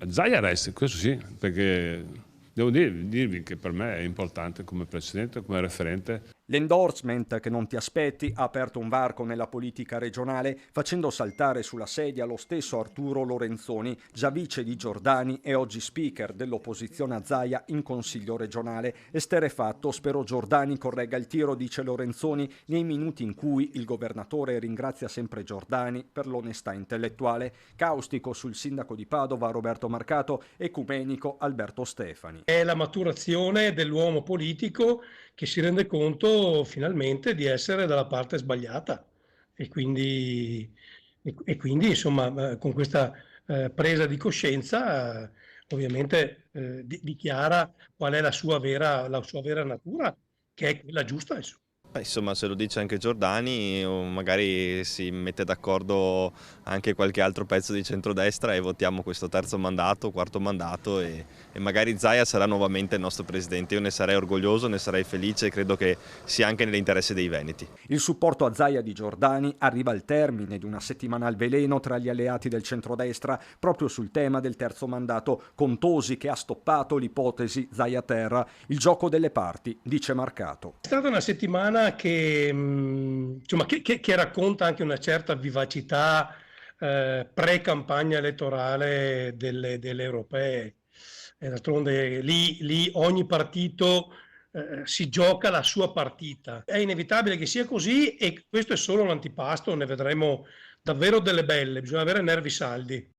Zaia resta, questo sì, perché devo dirvi che per me è importante come presidente, come referente. L'endorsement che non ti aspetti ha aperto un varco nella politica regionale, facendo saltare sulla sedia lo stesso Arturo Lorenzoni, già vice di Giordani e oggi speaker dell'opposizione a Zaia in Consiglio regionale. Esterrefatto, spero Giordani corregga il tiro, dice Lorenzoni, nei minuti in cui il governatore ringrazia sempre Giordani per l'onestà intellettuale. Caustico sul sindaco di Padova Roberto Marcato, ecumenico Alberto Stefani. È la maturazione dell'uomo politico che si rende conto finalmente di essere dalla parte sbagliata e quindi insomma con questa presa di coscienza ovviamente dichiara qual è la sua vera natura, che è quella giusta, insomma. Insomma, se lo dice anche Giordani, o magari si mette d'accordo anche qualche altro pezzo di centrodestra e votiamo questo terzo mandato, quarto mandato e magari Zaia sarà nuovamente il nostro presidente. Io ne sarei orgoglioso, ne sarei felice e credo che sia anche nell'interesse dei veneti. Il supporto a Zaia di Giordani arriva al termine di una settimana al veleno tra gli alleati del centrodestra proprio sul tema del terzo mandato, con Tosi che ha stoppato l'ipotesi Zaia Terra, il gioco delle parti, dice Marcato. È stata una settimana che racconta anche una certa vivacità pre-campagna elettorale delle europee. E d'altronde lì ogni partito si gioca la sua partita. È inevitabile che sia così e questo è solo l'antipasto, ne vedremo davvero delle belle, bisogna avere nervi saldi.